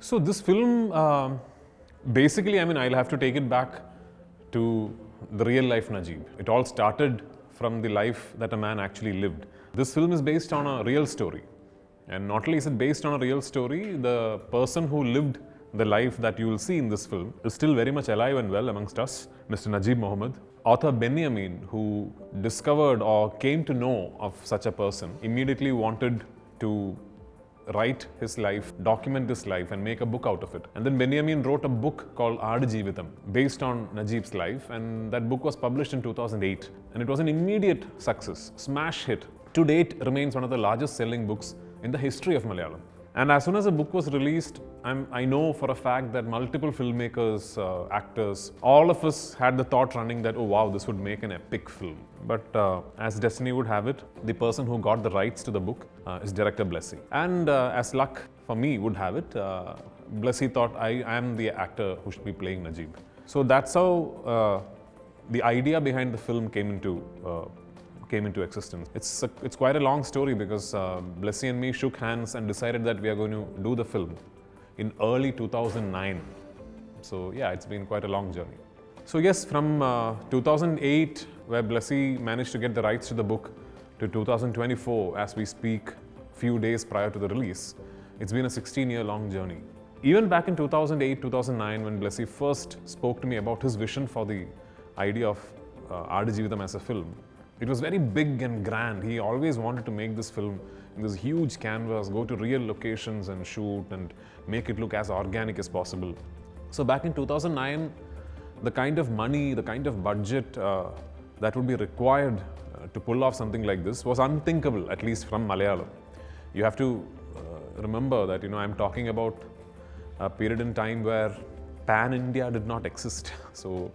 So this film, basically, I mean, I'll have to take it back to the real life Najib. It all started from the life that a man actually lived. This film is based on a real story. And not only is it based on a real story, the person who lived the life that you will see in this film is still very much alive and well amongst us, Mr. Najib Mohammed. Author Benjamin, who discovered or came to know of such a person, immediately wanted to write his life, document his life, and make a book out of it. And then Benjamin wrote a book called Aadjeevitam based on Najib's life, and that book was published in 2008. And it was an immediate success, smash hit. To date, remains one of the largest selling books in the history of Malayalam. And as soon as the book was released, I know for a fact that multiple filmmakers, actors, all of us had the thought running that, oh wow, this would make an epic film. But as destiny would have it, the person who got the rights to the book is director Blessy. And as luck for me would have it, Blessy thought I am the actor who should be playing Najib. So that's how the idea behind the film came into existence. It's quite a long story because Blessy and me shook hands and decided that we are going to do the film in early 2009. So yeah, it's been quite a long journey. So yes, from 2008, where Blessy managed to get the rights to the book, to 2024, as we speak, few days prior to the release, it's been a 16-year-long journey. Even back in 2008, 2009, when Blessy first spoke to me about his vision for the idea of Aadjeevitam as a film, it was very big and grand. He always wanted to make this film in this huge canvas, go to real locations and shoot and make it look as organic as possible. So back in 2009, the kind of money, the kind of budget that would be required to pull off something like this was unthinkable, at least from Malayalam. You have to remember that, I'm talking about a period in time where Pan-India did not exist. So,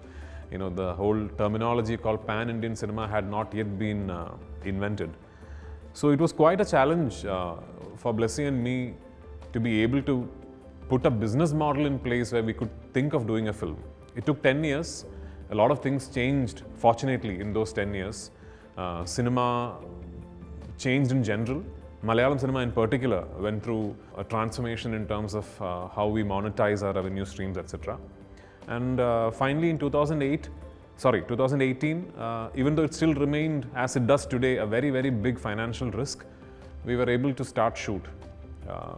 the whole terminology called Pan-Indian cinema had not yet been invented. So it was quite a challenge for Blessy and me to be able to put a business model in place where we could think of doing a film. It took 10 years. A lot of things changed, fortunately, in those 10 years. Cinema changed in general. Malayalam cinema in particular went through a transformation in terms of how we monetize our revenue streams, etc. And finally in 2018, even though it still remained, as it does today, a very, very big financial risk, we were able to start shoot.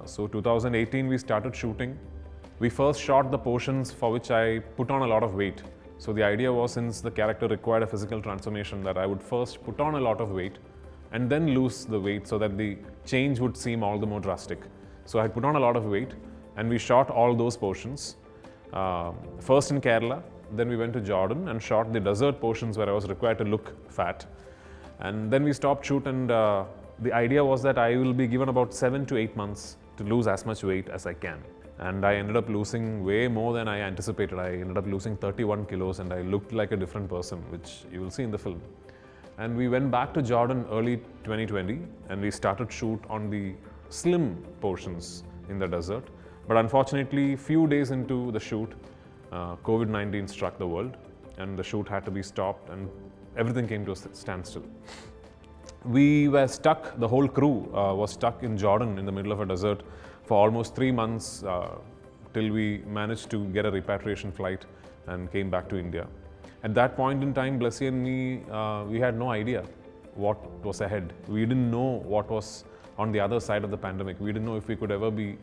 So 2018 we started shooting. We first shot the portions for which I put on a lot of weight. So the idea was, since the character required a physical transformation, that I would first put on a lot of weight and then lose the weight so that the change would seem all the more drastic. So I had put on a lot of weight and we shot all those portions. First in Kerala, then we went to Jordan and shot the desert portions where I was required to look fat. And then we stopped shoot, and the idea was that I will be given about 7 to 8 months to lose as much weight as I can. And I ended up losing way more than I anticipated. I ended up losing 31 kilos and I looked like a different person, which you will see in the film. And we went back to Jordan early 2020 and we started shoot on the slim portions in the desert. But unfortunately, few days into the shoot, COVID-19 struck the world and the shoot had to be stopped and everything came to a standstill. We were stuck, the whole crew was stuck in Jordan in the middle of a desert for almost 3 months till we managed to get a repatriation flight and came back to India. At that point in time, Blessy and me, we had no idea what was ahead. We didn't know what was on the other side of the pandemic. We didn't know if we could ever be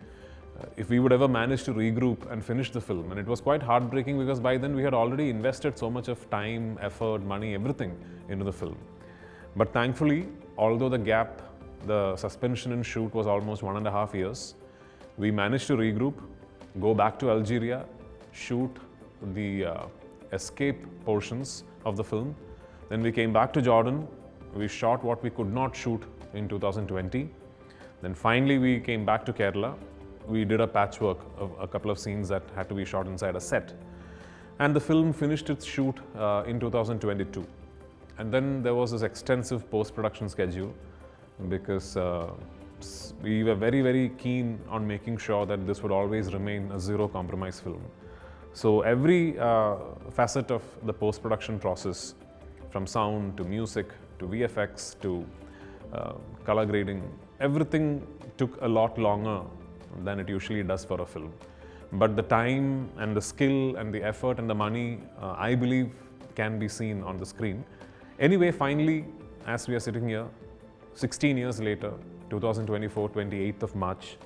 if we would ever manage to regroup and finish the film. And it was quite heartbreaking because by then we had already invested so much of time, effort, money, everything into the film. But thankfully, although the suspension in shoot was almost 1.5 years, we managed to regroup, go back to Algeria, shoot the escape portions of the film. Then we came back to Jordan, we shot what we could not shoot in 2020. Then finally we came back to Kerala. We did a patchwork of a couple of scenes that had to be shot inside a set. And the film finished its shoot in 2022. And then there was this extensive post-production schedule because we were very, very keen on making sure that this would always remain a zero-compromise film. So every facet of the post-production process, from sound to music to VFX to color grading, everything took a lot longer than it usually does for a film. But the time and the skill and the effort and the money, I believe, can be seen on the screen. Anyway, finally, as we are sitting here, 16 years later, 2024, 28th of March,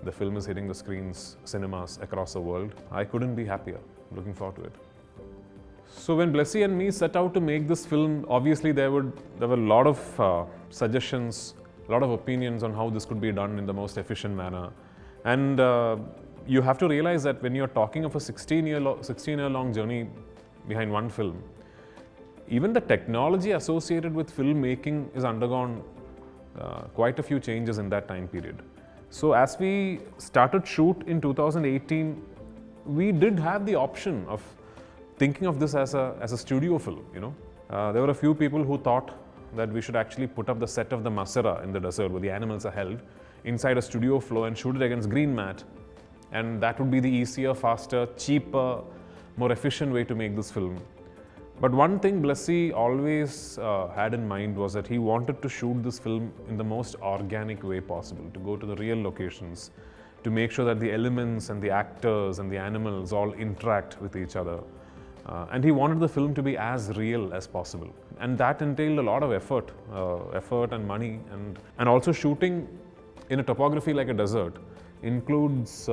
the film is hitting the screens, cinemas across the world. I couldn't be happier. Looking forward to it. So when Blessy and me set out to make this film, obviously there were a lot of suggestions, a lot of opinions on how this could be done in the most efficient manner. And you have to realize that when you're talking of a 16-year-long journey behind one film, even the technology associated with filmmaking has undergone quite a few changes in that time period. So as we started shoot in 2018, we did have the option of thinking of this as a studio film, you know. There were a few people who thought that we should actually put up the set of the Masera in the desert where the animals are held inside a studio floor and shoot it against green mat. And that would be the easier, faster, cheaper, more efficient way to make this film. But one thing Blessy always had in mind was that he wanted to shoot this film in the most organic way possible, to go to the real locations, to make sure that the elements and the actors and the animals all interact with each other. And he wanted the film to be as real as possible. And that entailed a lot of effort and money. And also shooting in a topography like a desert involves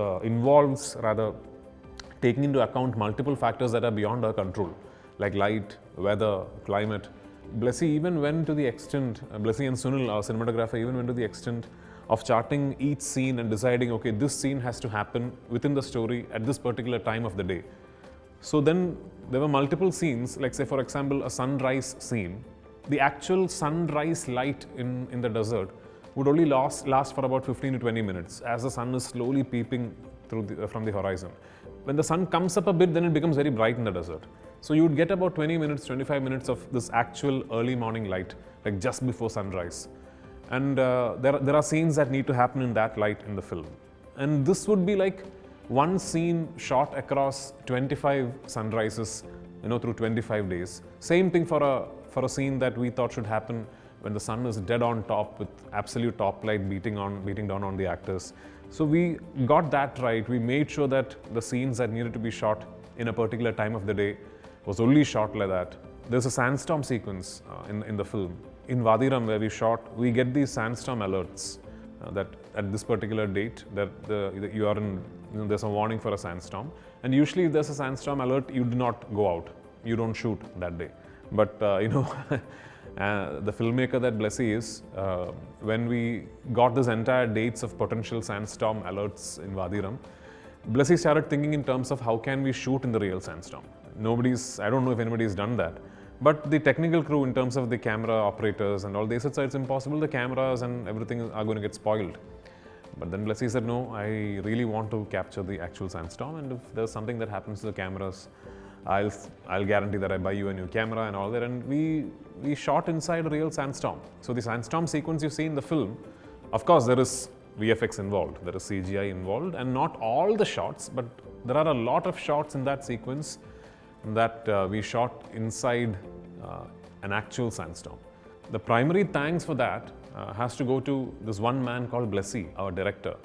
taking into account multiple factors that are beyond our control, like light, weather, climate. Blessy even went to the extent, Blessy and Sunil, our cinematographer, even went to the extent of charting each scene and deciding, okay, this scene has to happen within the story at this particular time of the day. So then there were multiple scenes, like say for example a sunrise scene. The actual sunrise light in the desert would only last for about 15 to 20 minutes as the sun is slowly peeping through from the horizon. When the sun comes up a bit, then it becomes very bright in the desert. So you would get about 20 minutes, 25 minutes of this actual early morning light, like just before sunrise. And there are scenes that need to happen in that light in the film. And this would be like one scene shot across 25 sunrises, you know, through 25 days. Same thing for a scene that we thought should happen when the sun is dead on top with absolute top light beating down on the actors. So we got that right. We made sure that the scenes that needed to be shot in a particular time of the day was only shot like that. There's a sandstorm sequence in the film. In Vadiram, where we shot, we get these sandstorm alerts that at this particular date that there's a warning for a sandstorm. And usually if there's a sandstorm alert, you do not go out. You don't shoot that day. But the filmmaker that Blessy is, when we got this entire dates of potential sandstorm alerts in Vadiram, Blessy started thinking in terms of how can we shoot in the real sandstorm. I don't know if anybody's done that. But the technical crew, in terms of the camera operators and all, they said, it's impossible, the cameras and everything are going to get spoiled. But then Blessy said, no, I really want to capture the actual sandstorm, and if there's something that happens to the cameras, I'll guarantee that I buy you a new camera and all that. And we shot inside a real sandstorm. So the sandstorm sequence you see in the film, of course there is VFX involved, there is CGI involved, and not all the shots, but there are a lot of shots in that sequence that we shot inside an actual sandstorm. The primary thanks for that has to go to this one man called Blessy, our director.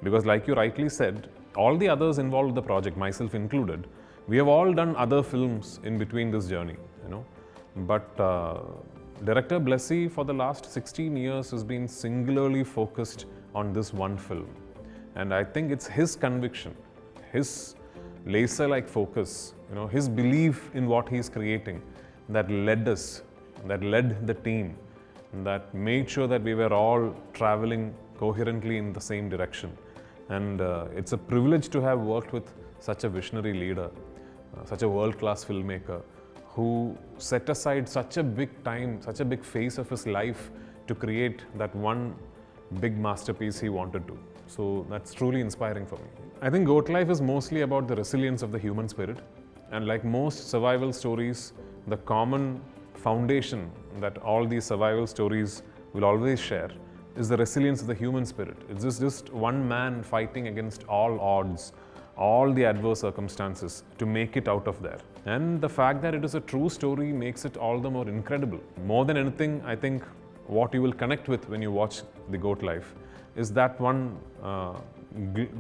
Because like you rightly said, all the others involved in the project, myself included, we have all done other films in between this journey, you know. But director Blessy for the last 16 years has been singularly focused on this one film. And I think it's his conviction, his laser-like focus, you know, his belief in what he's creating that led the team, that made sure that we were all traveling coherently in the same direction. And it's a privilege to have worked with such a visionary leader, such a world-class filmmaker who set aside such a big time, such a big phase of his life to create that one big masterpiece he wanted to. So that's truly inspiring for me. I think Goat Life is mostly about the resilience of the human spirit. And like most survival stories, the common foundation that all these survival stories will always share is the resilience of the human spirit. It's just one man fighting against all odds, all the adverse circumstances to make it out of there. And the fact that it is a true story makes it all the more incredible. More than anything, I think what you will connect with when you watch The Goat Life is that one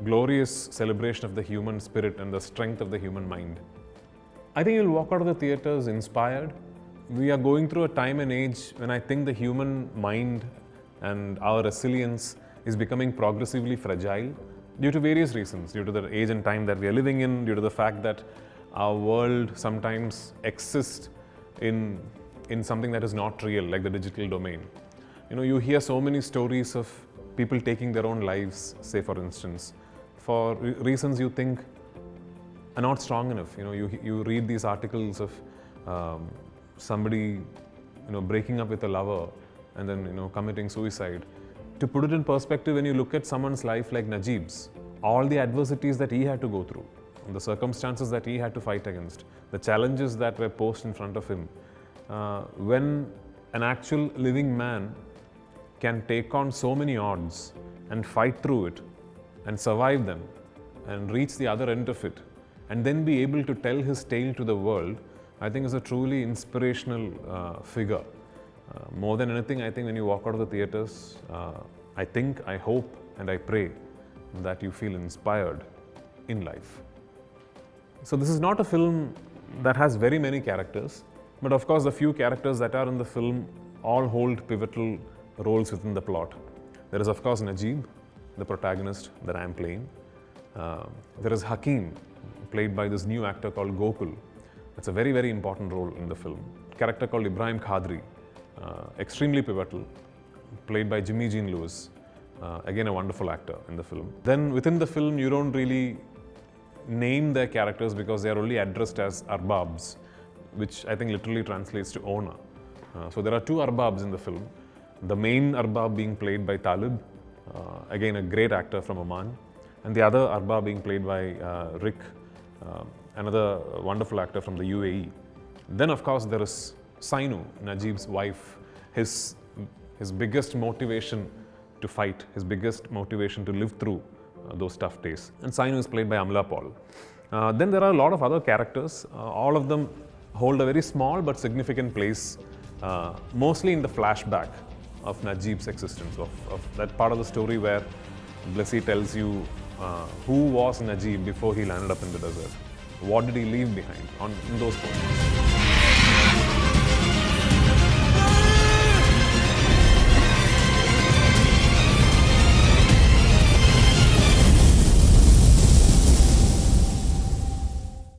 glorious celebration of the human spirit and the strength of the human mind. I think you'll walk out of the theatres inspired. We are going through a time and age when I think the human mind and our resilience is becoming progressively fragile due to various reasons, due to the age and time that we are living in, due to the fact that our world sometimes exists in something that is not real, like the digital domain. You hear so many stories of people taking their own lives, say for instance, for reasons you think are not strong enough. You read these articles of somebody breaking up with a lover and then committing suicide. To put it in perspective, when you look at someone's life like Najib's, all the adversities that he had to go through, the circumstances that he had to fight against, the challenges that were posed in front of him, when an actual living man can take on so many odds and fight through it and survive them and reach the other end of it and then be able to tell his tale to the world, I think is a truly inspirational figure. More than anything, I think when you walk out of the theatres, I hope and I pray that you feel inspired in life. So this is not a film that has very many characters, but of course the few characters that are in the film all hold pivotal roles within the plot. There is of course Najib, the protagonist that I am playing. There is Hakim, played by this new actor called Gokul. That's a very, very important role in the film. A character called Ibrahim Khadri, extremely pivotal, played by Jimmy Jean Lewis, again a wonderful actor in the film. Then within the film you don't really name their characters because they are only addressed as arbabs, which I think literally translates to owner. So there are two arbabs in the film. The main arbab being played by Talib, again a great actor from Oman, and the other arbab being played by Rick, another wonderful actor from the UAE. Then of course there is Sainu, Najib's wife, his biggest motivation to fight, his biggest motivation to live through those tough days. And Sainu is played by Amala Paul. Then there are a lot of other characters. All of them hold a very small but significant place, mostly in the flashback of Najib's existence, of that part of the story where Blessy tells you who was Najib before he landed up in the desert. What did he leave behind in those points?